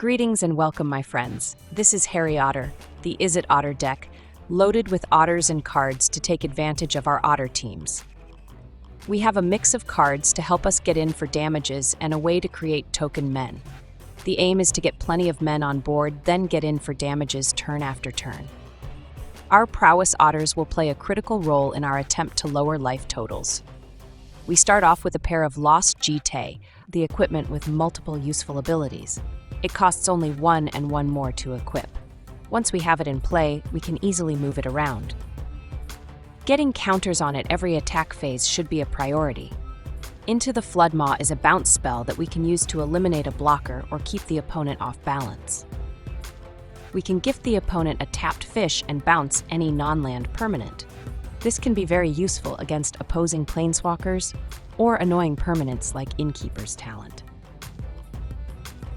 Greetings and welcome, my friends. This is Harry Otter, the Izzet Otter deck, loaded with otters and cards to take advantage of our otter teams. We have a mix of cards to help us get in for damages and a way to create token men. The aim is to get plenty of men on board, then get in for damages turn after turn. Our Prowess Otters will play a critical role in our attempt to lower life totals. We start off with a pair of Lost Jitte, the equipment with multiple useful abilities. It costs only one and one more to equip. Once we have it in play, we can easily move it around. Getting counters on it every attack phase should be a priority. Into the Flood Maw is a bounce spell that we can use to eliminate a blocker or keep the opponent off balance. We can gift the opponent a tapped fish and bounce any non-land permanent. This can be very useful against opposing planeswalkers or annoying permanents like Innkeeper's Talent.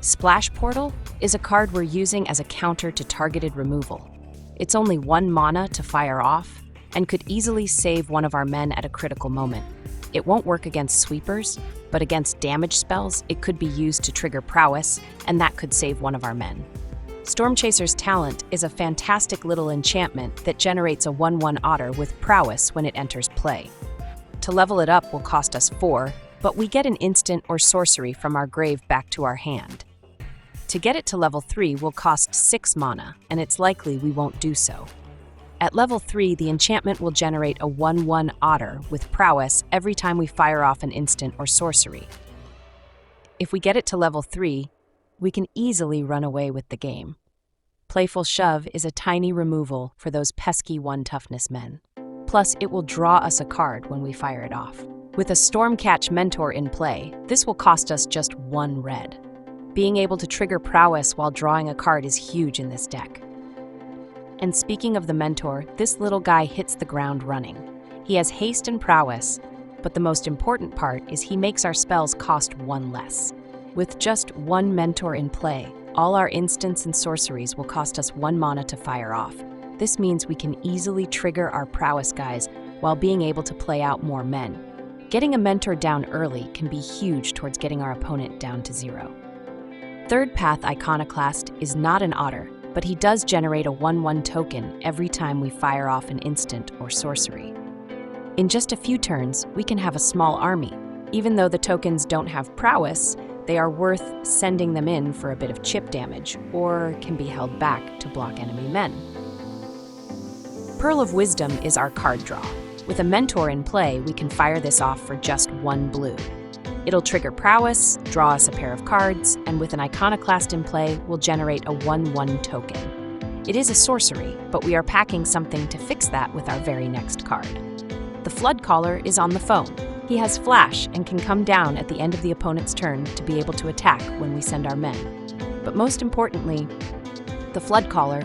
Splash Portal is a card we're using as a counter to targeted removal. It's only 1 mana to fire off and could easily save one of our men at a critical moment. It won't work against sweepers, but against damage spells, it could be used to trigger Prowess, and that could save one of our men. Stormchaser's Talent is a fantastic little enchantment that generates a 1/1 otter with Prowess when it enters play. To level it up will cost us 4, but we get an instant or sorcery from our grave back to our hand. To get it to level 3 will cost 6 mana, and it's likely we won't do so. At level 3, the enchantment will generate a 1/1 otter with Prowess every time we fire off an instant or sorcery. If we get it to level 3, we can easily run away with the game. Playful Shove is a tiny removal for those pesky 1 toughness men. Plus, it will draw us a card when we fire it off. With a Stormcatch Mentor in play, this will cost us just 1 red. Being able to trigger Prowess while drawing a card is huge in this deck. And speaking of the Mentor, this little guy hits the ground running. He has haste and Prowess, but the most important part is he makes our spells cost 1 less. With just 1 Mentor in play, all our instants and sorceries will cost us 1 mana to fire off. This means we can easily trigger our Prowess guys while being able to play out more men. Getting a Mentor down early can be huge towards getting our opponent down to 0. Third Path Iconoclast is not an otter, but he does generate a 1/1 token every time we fire off an instant or sorcery. In just a few turns, we can have a small army. Even though the tokens don't have Prowess, they are worth sending them in for a bit of chip damage, or can be held back to block enemy men. Pearl of Wisdom is our card draw. With a Mentor in play, we can fire this off for just 1 blue. It'll trigger Prowess, draw us a pair of cards, and with an Iconoclast in play, we'll generate a 1/1 token. It is a sorcery, but we are packing something to fix that with our very next card. The Floodcaller is on the phone. He has Flash and can come down at the end of the opponent's turn to be able to attack when we send our men. But most importantly, the Floodcaller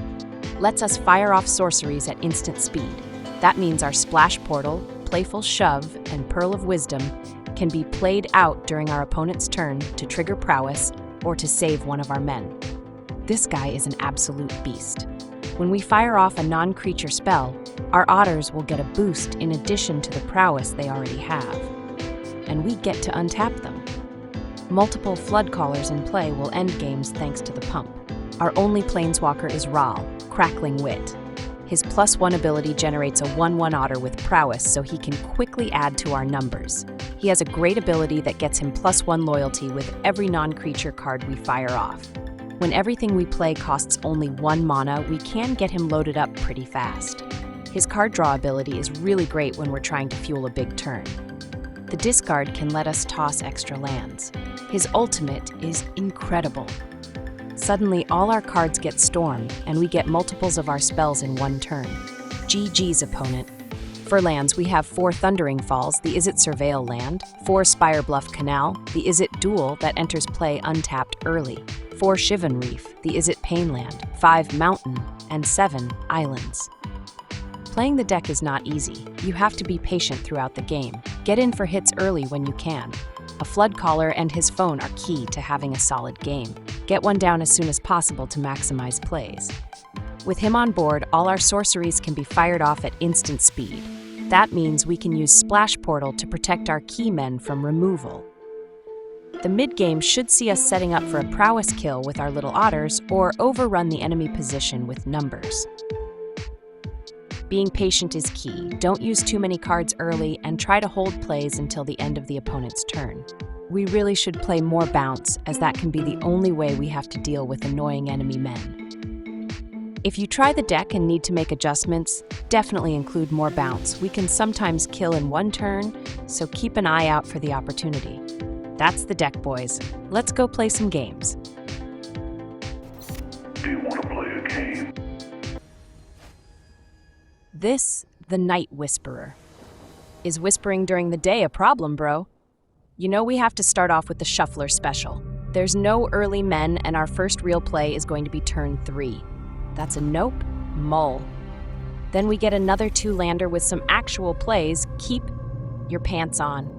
lets us fire off sorceries at instant speed. That means our Splash Portal, Playful Shove, and Pearl of Wisdom can be played out during our opponent's turn to trigger Prowess or to save one of our men. This guy is an absolute beast. When we fire off a non-creature spell, our otters will get a boost in addition to the Prowess they already have, and we get to untap them. Multiple Floodcallers in play will end games thanks to the pump. Our only planeswalker is Ral, Crackling Wit. His +1 ability generates a 1/1 otter with Prowess so he can quickly add to our numbers. He has a great ability that gets him +1 loyalty with every non-creature card we fire off. When everything we play costs only 1 mana, we can get him loaded up pretty fast. His card draw ability is really great when we're trying to fuel a big turn. The discard can let us toss extra lands. His ultimate is incredible. Suddenly, all our cards get stormed, and we get multiples of our spells in 1 turn. GG's opponent. For lands, we have 4 Thundering Falls, the Izzet Surveil land, 4 Spirebluff Canal, the Izzet Duel that enters play untapped early, 4 Shivan Reef, the Izzet Pain land, 5 Mountain, and 7 Islands. Playing the deck is not easy. You have to be patient throughout the game. Get in for hits early when you can. A Floodcaller and his phone are key to having a solid game. Get one down as soon as possible to maximize plays. With him on board, all our sorceries can be fired off at instant speed. That means we can use Splash Portal to protect our key men from removal. The mid-game should see us setting up for a prowess kill with our little otters or overrun the enemy position with numbers. Being patient is key. Don't use too many cards early and try to hold plays until the end of the opponent's turn. We really should play more bounce, as that can be the only way we have to deal with annoying enemy men. If you try the deck and need to make adjustments, definitely include more bounce. We can sometimes kill in one turn, so keep an eye out for the opportunity. That's the deck, boys. Let's go play some games. Do you want to play a game? This, the Night Whisperer. Is whispering during the day a problem, bro? You know we have to start off with the Shuffler special. There's no early men, and our first real play is going to be turn 3. That's a nope, mull. Then we get another 2-lander with some actual plays. Keep your pants on.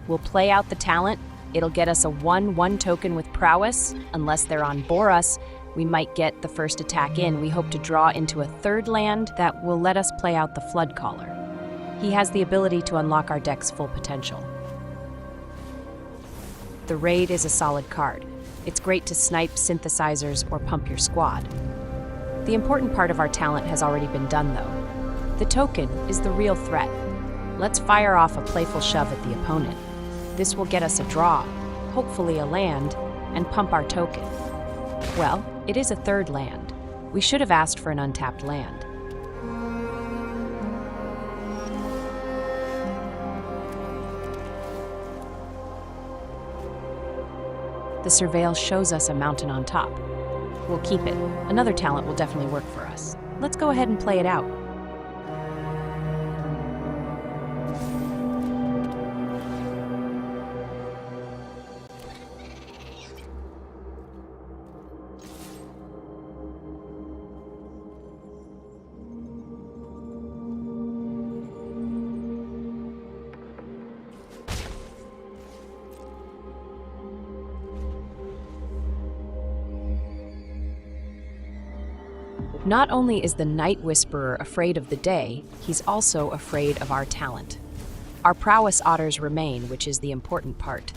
We'll play out the talent. It'll get us a 1/1 token with Prowess. Unless they're on Boras, we might get the first attack in. We hope to draw into a 3rd land that will let us play out the Floodcaller. He has the ability to unlock our deck's full potential. The Raid is a solid card. It's great to snipe synthesizers or pump your squad. The important part of our talent has already been done, though. The token is the real threat. Let's fire off a Playful Shove at the opponent. This will get us a draw, hopefully a land, and pump our token. Well, it is a 3rd land. We should have asked for an untapped land. The Surveil shows us a mountain on top. We'll keep it. Another talent will definitely work for us. Let's go ahead and play it out. Not only is the Night Whisperer afraid of the day, he's also afraid of our talent. Our Prowess Otters remain, which is the important part.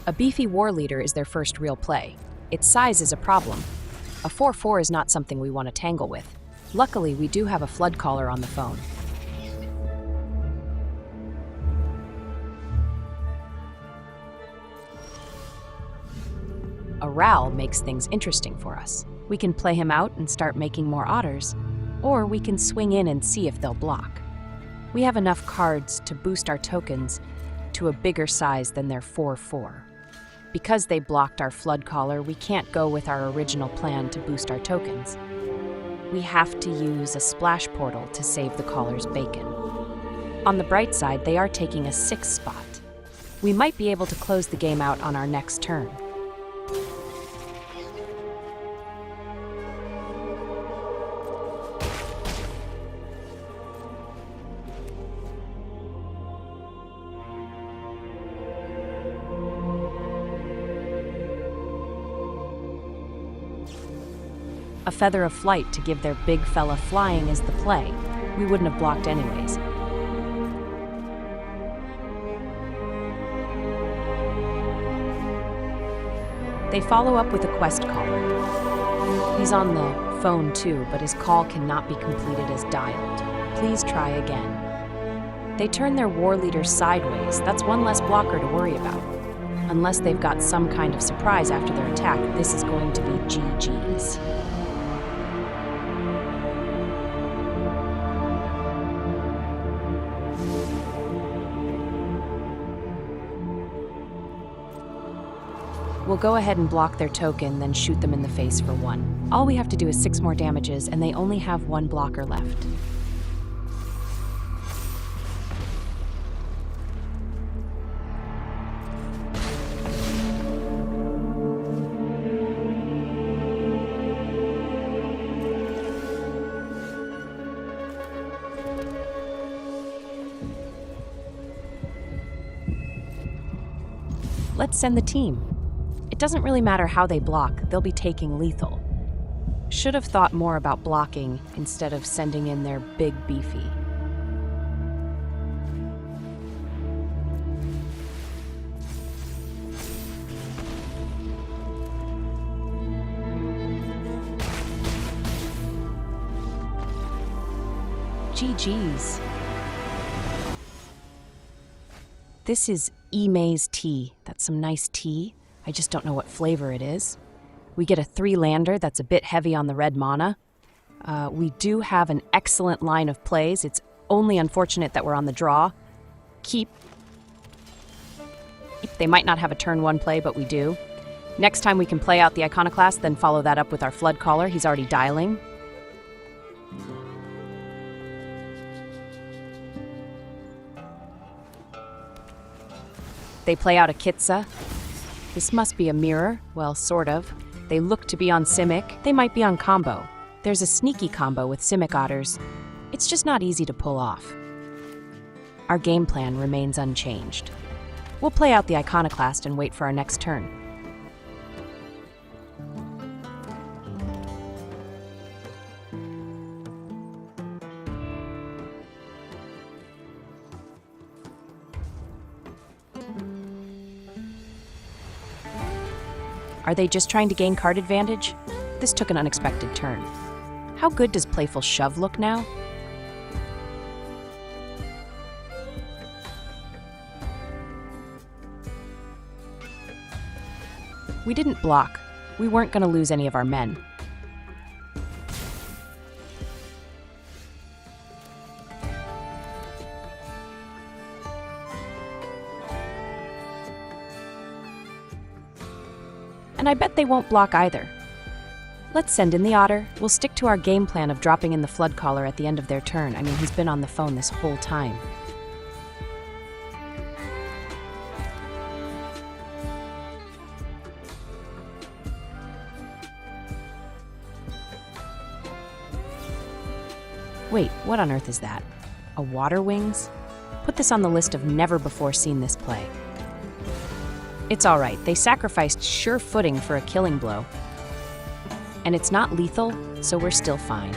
A beefy war leader is their first real play. Its size is a problem. A 4/4 is not something we want to tangle with. Luckily, we do have a Floodcaller on the phone. A Ral makes things interesting for us. We can play him out and start making more otters, or we can swing in and see if they'll block. We have enough cards to boost our tokens to a bigger size than their 4/4. Because they blocked our Floodcaller, we can't go with our original plan to boost our tokens. We have to use a splash portal to save the caller's bacon. On the bright side, they are taking a 6 spot. We might be able to close the game out on our next turn. A Feather of Flight to give their big fella flying is the play. We wouldn't have blocked anyways. They follow up with a Quest Caller. He's on the phone too, but his call cannot be completed as dialed. Please try again. They turn their war leader sideways. That's one less blocker to worry about. Unless they've got some kind of surprise after their attack, this is going to be GG's. We'll go ahead and block their token, then shoot them in the face for 1. All we have to do is 6 more damages, and they only have 1 blocker left. Let's send the team. It doesn't really matter how they block, they'll be taking lethal. Should have thought more about blocking instead of sending in their big beefy. GG's. This is E-Maze tea. That's some nice tea. I just don't know what flavor it is. We get a 3-lander that's a bit heavy on the red mana. We do have an excellent line of plays. It's only unfortunate that we're on the draw. Keep. They might not have a turn 1 play, but we do. Next time we can play out the Iconoclast, then follow that up with our Floodcaller. He's already dialing. They play out a Kitsa. This must be a mirror. Well, sort of. They look to be on Simic. They might be on combo. There's a sneaky combo with Simic Otters. It's just not easy to pull off. Our game plan remains unchanged. We'll play out the Iconoclast and wait for our next turn. Are they just trying to gain card advantage? This took an unexpected turn. How good does Playful Shove look now? We didn't block. We weren't going to lose any of our men. And I bet they won't block either. Let's send in the Otter. We'll stick to our game plan of dropping in the Floodcaller at the end of their turn. I mean, he's been on the phone this whole time. Wait, what on earth is that? A Water Wings? Put this on the list of never before seen this play. It's all right. They sacrificed sure footing for a killing blow. And it's not lethal, so we're still fine.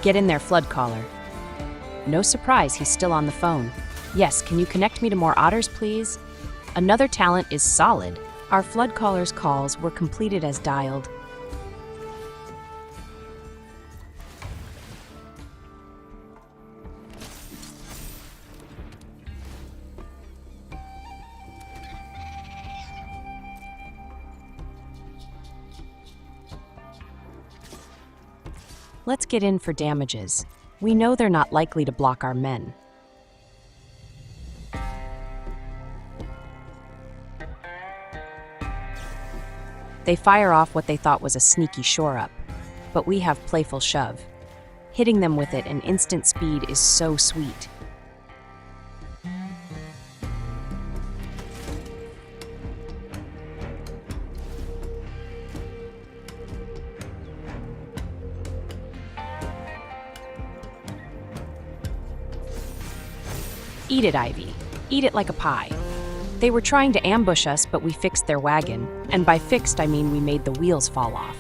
Get in there, Floodcaller. No surprise, he's still on the phone. Yes, can you connect me to more otters, please? Another talent is solid. Our Floodcaller's calls were completed as dialed. Let's get in for damages. We know they're not likely to block our men. They fire off what they thought was a sneaky shore-up, but we have Playful Shove. Hitting them with it in instant speed is so sweet. Eat it, Ivy. Eat it like a pie. They were trying to ambush us, but we fixed their wagon. And by fixed, I mean we made the wheels fall off.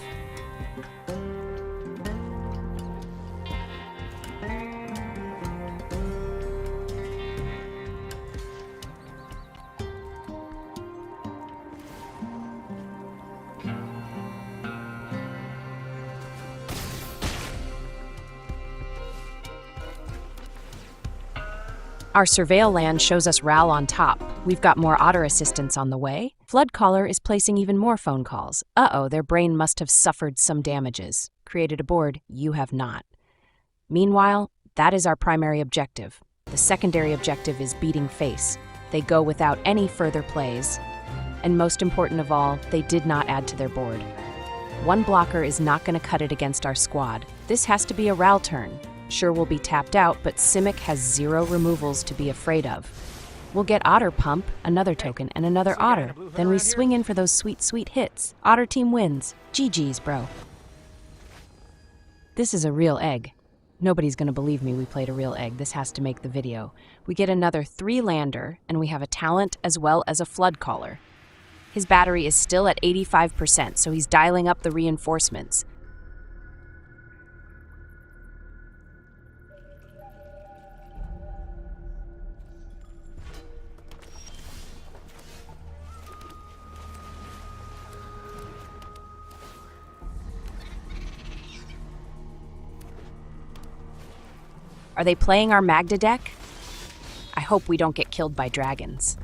Our surveil land shows us Ral on top. We've got more otter assistance on the way. Floodcaller is placing even more phone calls. Uh-oh, their brain must have suffered some damages. Created a board, you have not. Meanwhile, that is our primary objective. The secondary objective is beating face. They go without any further plays. And most important of all, they did not add to their board. One blocker is not going to cut it against our squad. This has to be a Ral turn. Sure, we'll be tapped out, but Simic has 0 removals to be afraid of. We'll get Otter Pump, another token, and another Otter. Then we swing in for those sweet, sweet hits. Otter Team wins. GG's, bro. This is a real egg. Nobody's gonna believe me we played a real egg. This has to make the video. We get another 3-lander, and we have a talent as well as a Floodcaller. His battery is still at 85%, so he's dialing up the reinforcements. Are they playing our Magda deck? I hope we don't get killed by dragons.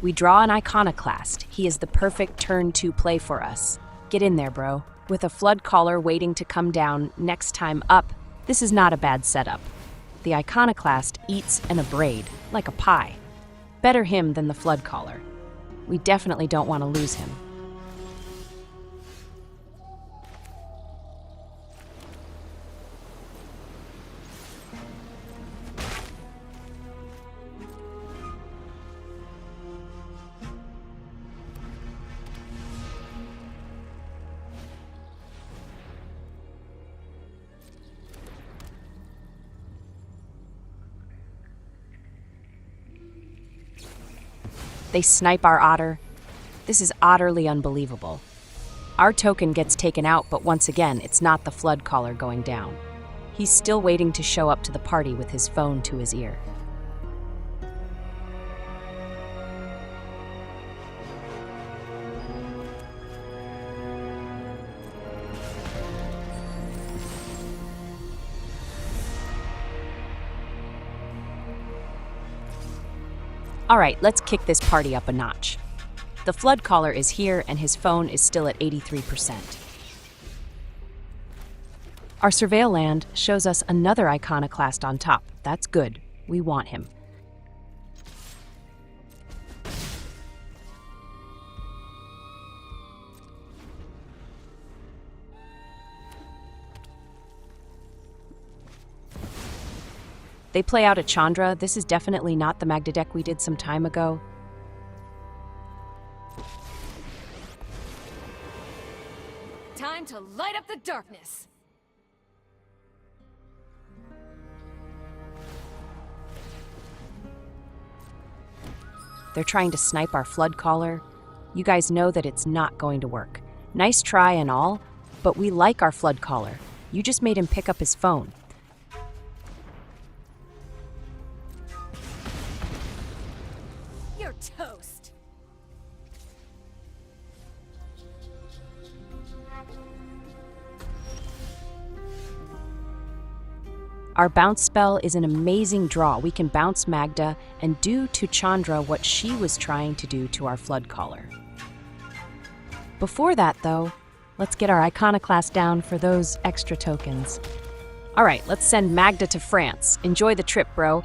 We draw an Iconoclast. He is the perfect turn 2 play for us. Get in there, bro. With a Floodcaller waiting to come down next time up, this is not a bad setup. The Iconoclast eats an abrade, like a pie. Better him than the Floodcaller. We definitely don't want to lose him. They snipe our Otter. This is utterly unbelievable. Our token gets taken out, but once again, it's not the Floodcaller going down. He's still waiting to show up to the party with his phone to his ear. All right, let's kick this party up a notch. The Floodcaller is here and his phone is still at 83%. Our Surveil land shows us another Iconoclast on top. That's good. We want him. They play out a Chandra. This is definitely not the Magda deck we did some time ago. Time to light up the darkness. They're trying to snipe our Floodcaller. You guys know that it's not going to work. Nice try and all, but we like our Floodcaller. You just made him pick up his phone. You're toast. Our bounce spell is an amazing draw. We can bounce Magda and do to Chandra what she was trying to do to our Floodcaller. Before that, though, let's get our Iconoclast down for those extra tokens. All right, let's send Magda to France. Enjoy the trip, bro.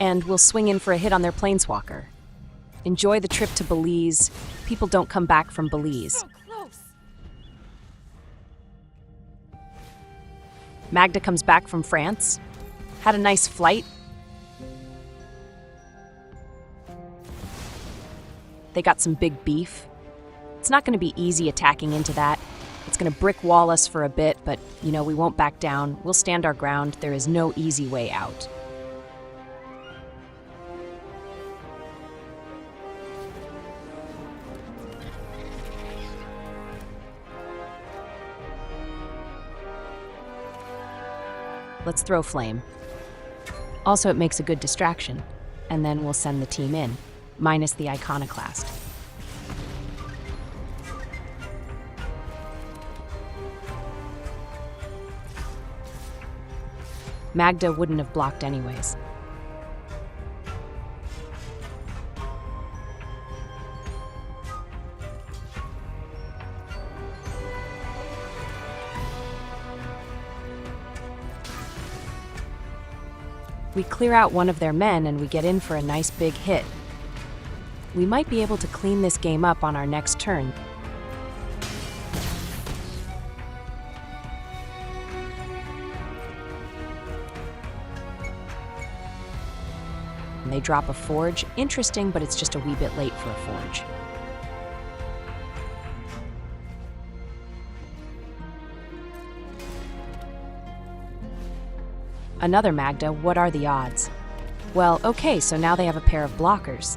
And we'll swing in for a hit on their Planeswalker. Enjoy the trip to Belize. People don't come back from Belize. So close. Magda comes back from France. Had a nice flight. They got some big beef. It's not going to be easy attacking into that. It's going to brick wall us for a bit, but, you know, we won't back down. We'll stand our ground. There is no easy way out. Let's throw Flame. Also, it makes a good distraction. And then we'll send the team in, minus the Iconoclast. Magda wouldn't have blocked anyways. We clear out one of their men and we get in for a nice big hit. We might be able to clean this game up on our next turn. and they drop a Forge. Interesting, but it's just a wee bit late for a Forge. Another Magda, what are the odds? Well, okay, so now they have a pair of blockers.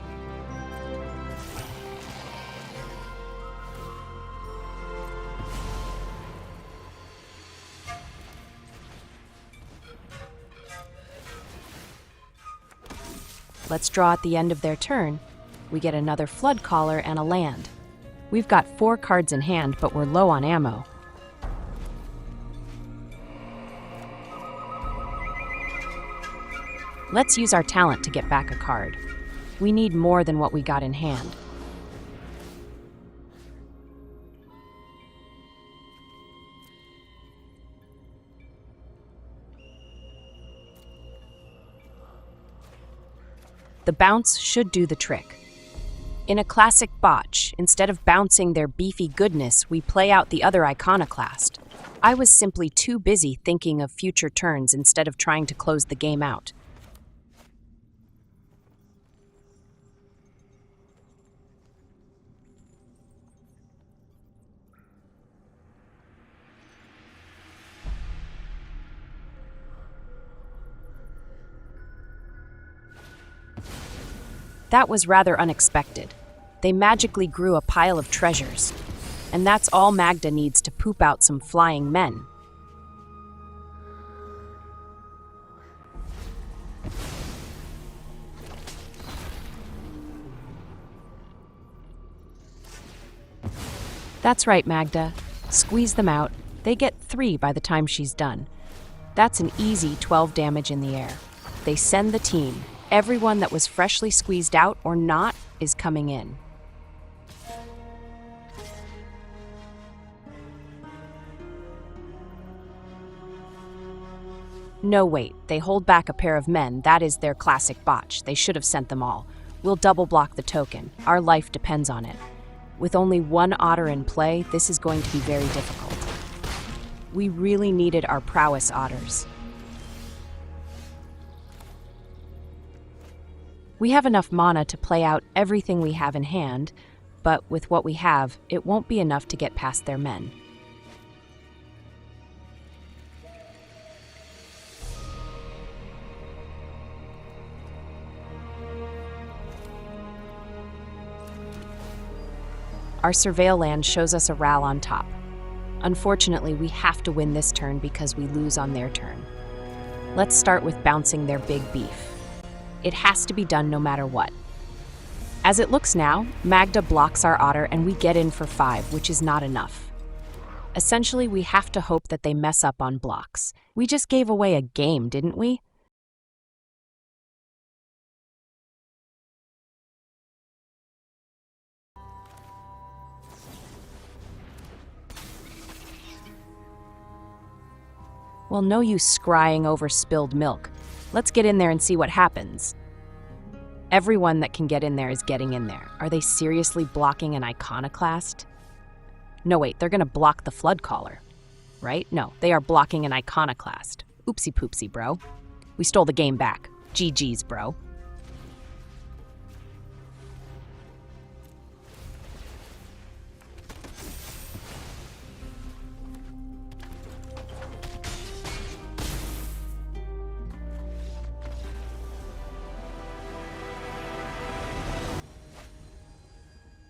Let's draw at the end of their turn. We get another Floodcaller and a land. We've got 4 cards in hand, but we're low on ammo. Let's use our talent to get back a card. We need more than what we got in hand. The bounce should do the trick. In a classic botch, instead of bouncing their beefy goodness, we play out the other Iconoclast. I was simply too busy thinking of future turns instead of trying to close the game out. That was rather unexpected. They magically grew a pile of treasures. And that's all Magda needs to poop out some flying men. That's right, Magda. Squeeze them out. They get 3 by the time she's done. That's an easy 12 damage in the air. They send the team. Everyone that was freshly squeezed out or not is coming in. No, wait. They hold back a pair of men. That is their classic botch. They should have sent them all. We'll double block the token. Our life depends on it. With only 1 otter in play, this is going to be very difficult. We really needed our Prowess Otters. We have enough mana to play out everything we have in hand, but with what we have, it won't be enough to get past their men. Our Surveil land shows us a Ral on top. Unfortunately, we have to win this turn because we lose on their turn. Let's start with bouncing their big beef. It has to be done no matter what. As it looks now, Magda blocks our Otter and we get in for 5, which is not enough. Essentially, we have to hope that they mess up on blocks. We just gave away a game, didn't we? Well, no use scrying over spilled milk. Let's get in there and see what happens. Everyone that can get in there is getting in there. Are they seriously blocking an Iconoclast? No, wait, they're gonna block the Floodcaller, right? No, they are blocking an Iconoclast. Oopsie poopsie, bro. We stole the game back. GG's, bro.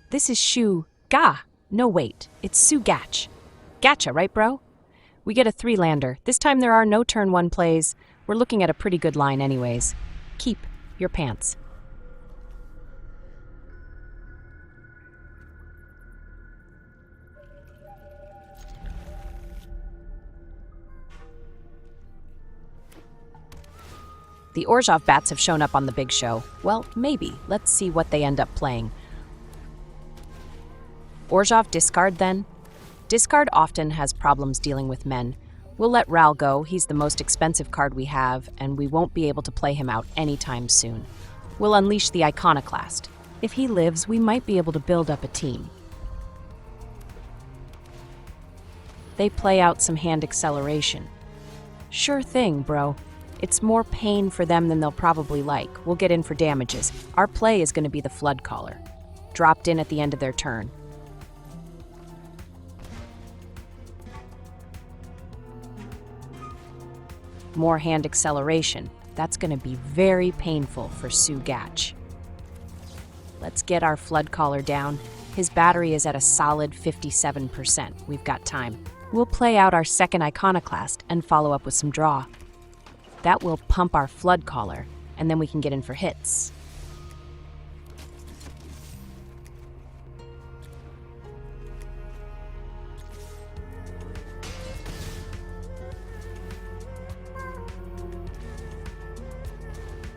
This is Shu Ga. No, wait. It's Su Gatch. Gacha, right, bro? We get a 3-lander. This time there are no turn 1 plays. We're looking at a pretty good line anyways. Keep your pants. The Orzhov bats have shown up on the big show. Well, maybe. Let's see what they end up playing. Orzhov discard then? Discard often has problems dealing with men. We'll let Ral go, he's the most expensive card we have, and we won't be able to play him out anytime soon. We'll unleash the Iconoclast. If he lives, we might be able to build up a team. They play out some hand acceleration. Sure thing, bro. It's more pain for them than they'll probably like. We'll get in for damages. Our play is going to be the Floodcaller. Dropped in at the end of their turn. More hand acceleration. That's going to be very painful for Sue Gatch. Let's get our Floodcaller down. His battery is at a solid 57%. We've got time. We'll play out our second Iconoclast and follow up with some draw. That will pump our Floodcaller, and then we can get in for hits.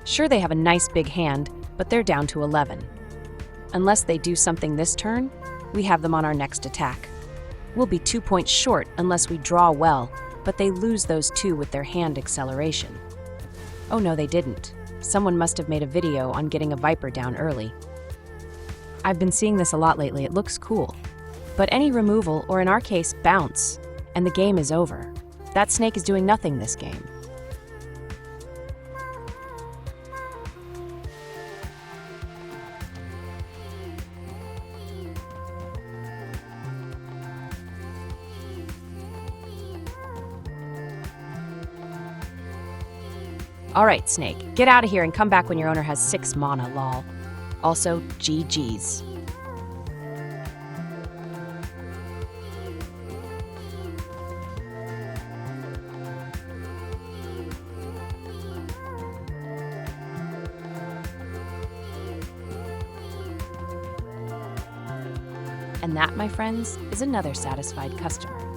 Sure, they have a nice big hand, but they're down to 11. Unless they do something this turn, we have them on our next attack. We'll be 2 points short unless we draw well, but they lose those 2 with their hand acceleration. Oh no, they didn't. Someone must have made a video on getting a Viper down early. I've been seeing this a lot lately, it looks cool. But any removal, or in our case, bounce, and the game is over. That snake is doing nothing this game. Alright, Snake, get out of here and come back when your owner has 6 mana, lol. Also, GG's. And that, my friends, is another satisfied customer.